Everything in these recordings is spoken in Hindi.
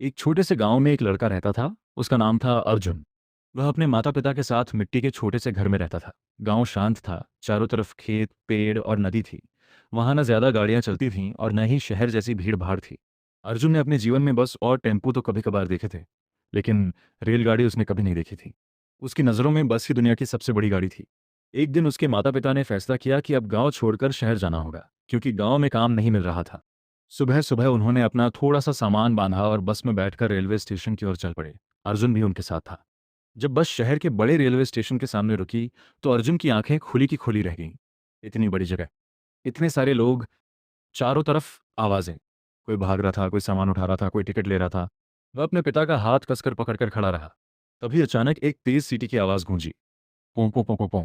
एक छोटे से गांव में एक लड़का रहता था। उसका नाम था अर्जुन। वह अपने माता पिता के साथ मिट्टी के छोटे से घर में रहता था। गांव शांत था, चारों तरफ खेत, पेड़ और नदी थी। वहां न ज्यादा गाड़ियां चलती थीं और न ही शहर जैसी भीड़ भाड़ थी। अर्जुन ने अपने जीवन में बस और टेम्पू तो कभी कभार देखे थे, लेकिन रेलगाड़ी उसने कभी नहीं देखी थी। उसकी नज़रों में बस ही दुनिया की सबसे बड़ी गाड़ी थी। एक दिन उसके माता पिता ने फैसला किया कि अब गांव छोड़कर शहर जाना होगा, क्योंकि गांव में काम नहीं मिल रहा था। सुबह सुबह उन्होंने अपना थोड़ा सा सामान बांधा और बस में बैठकर रेलवे स्टेशन की ओर चल पड़े। अर्जुन भी उनके साथ था। जब बस शहर के बड़े रेलवे स्टेशन के सामने रुकी, तो अर्जुन की आंखें खुली की खुली रह गईं। इतनी बड़ी जगह, इतने सारे लोग, चारों तरफ आवाजें। कोई भाग रहा था, कोई सामान उठा रहा था, कोई टिकट ले रहा था। वह अपने पिता का हाथ कसकर पकड़कर खड़ा रहा। तभी अचानक एक तेज सीटी की आवाज गूंजी। पों पों पों पों पों।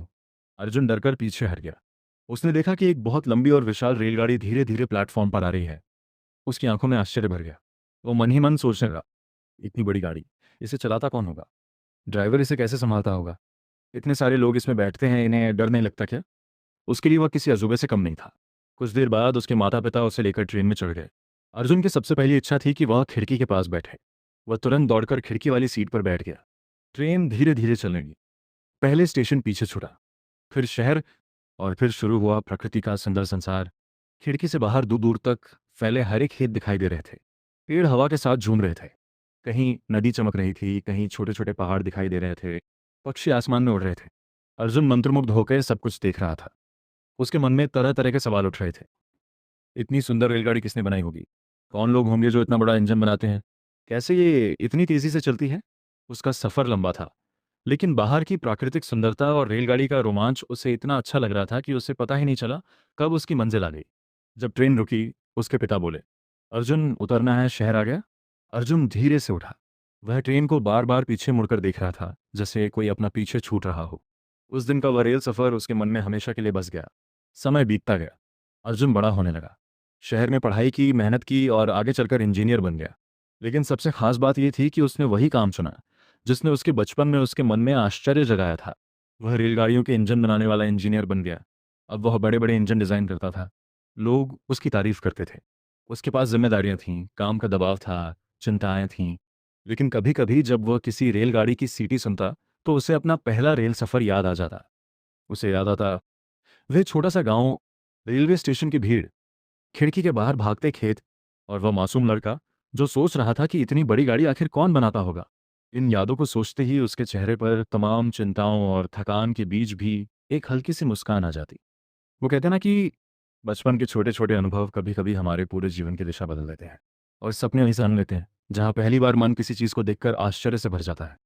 अर्जुन डरकर पीछे हट गया। उसने देखा कि एक बहुत लंबी और विशाल रेलगाड़ी धीरे धीरे प्लेटफॉर्म पर आ रही है। उसकी आंखों में आश्चर्य भर गया। वो मन ही मन सोचने लगा, इतनी बड़ी गाड़ी, इसे चलाता कौन होगा? ड्राइवर इसे कैसे संभालता होगा? इतने सारे लोग इसमें बैठते हैं, इन्हें डर नहीं लगता क्या? उसके लिए वह किसी अजूबे से कम नहीं था। कुछ देर बाद उसके माता पिता उसे लेकर ट्रेन में चढ़ गए। अर्जुन की सबसे पहली इच्छा थी कि वह खिड़की के पास बैठे। वह तुरंत दौड़कर खिड़की वाली सीट पर बैठ गया। ट्रेन धीरे धीरे चलने लगी। पहले स्टेशन पीछे छुड़ा, फिर शहर, और फिर शुरू हुआ प्रकृति का सुंदर संसार। खिड़की से बाहर दूर दूर तक फैले हरे खेत दिखाई दे रहे थे। पेड़ हवा के साथ झूम रहे थे। कहीं नदी चमक रही थी, कहीं छोटे छोटे पहाड़ दिखाई दे रहे थे। पक्षी आसमान में उड़ रहे थे। अर्जुन मंत्रमुग्ध होकर सब कुछ देख रहा था। उसके मन में तरह तरह के सवाल उठ रहे थे। इतनी सुंदर रेलगाड़ी किसने बनाई होगी? कौन लोग होंगे जो इतना बड़ा इंजन बनाते हैं? कैसे ये इतनी तेजी से चलती है? उसका सफर लंबा था, लेकिन बाहर की प्राकृतिक सुंदरता और रेलगाड़ी का रोमांच उसे इतना अच्छा लग रहा था कि उसे पता ही नहीं चला कब उसकी मंजिल आ गई। जब ट्रेन रुकी, उसके पिता बोले, अर्जुन उतरना है, शहर आ गया। अर्जुन धीरे से उठा। वह ट्रेन को बार बार पीछे मुड़कर देख रहा था, जैसे कोई अपना पीछे छूट रहा हो। उस दिन का वह रेल सफर उसके मन में हमेशा के लिए बस गया। समय बीतता गया। अर्जुन बड़ा होने लगा। शहर में पढ़ाई की, मेहनत की और आगे चलकर इंजीनियर बन गया। लेकिन सबसे खास बात यह थी कि उसने वही काम चुना जिसने उसके बचपन में उसके मन में आश्चर्य जगाया था। वह रेलगाड़ियों के इंजन बनाने वाला इंजीनियर बन गया। अब वह बड़े बड़े इंजन डिज़ाइन करता था। लोग उसकी तारीफ करते थे। उसके पास जिम्मेदारियां थीं, काम का दबाव था, चिंताएं थीं। लेकिन कभी कभी जब वह किसी रेलगाड़ी की सीटी सुनता, तो उसे अपना पहला रेल सफ़र याद आ जाता। उसे याद आता वह छोटा सा गांव, रेलवे स्टेशन की भीड़, खिड़की के बाहर भागते खेत, और वह मासूम लड़का जो सोच रहा था कि इतनी बड़ी गाड़ी आखिर कौन बनाता होगा। इन यादों को सोचते ही उसके चेहरे पर तमाम चिंताओं और थकान के बीच भी एक हल्की सी मुस्कान आ जाती। वो कहते हैं ना कि बचपन के छोटे छोटे अनुभव कभी कभी हमारे पूरे जीवन की दिशा बदल देते हैं, और सपने वहीं से आने लेते हैं जहाँ पहली बार मन किसी चीज़ को देखकर आश्चर्य से भर जाता है।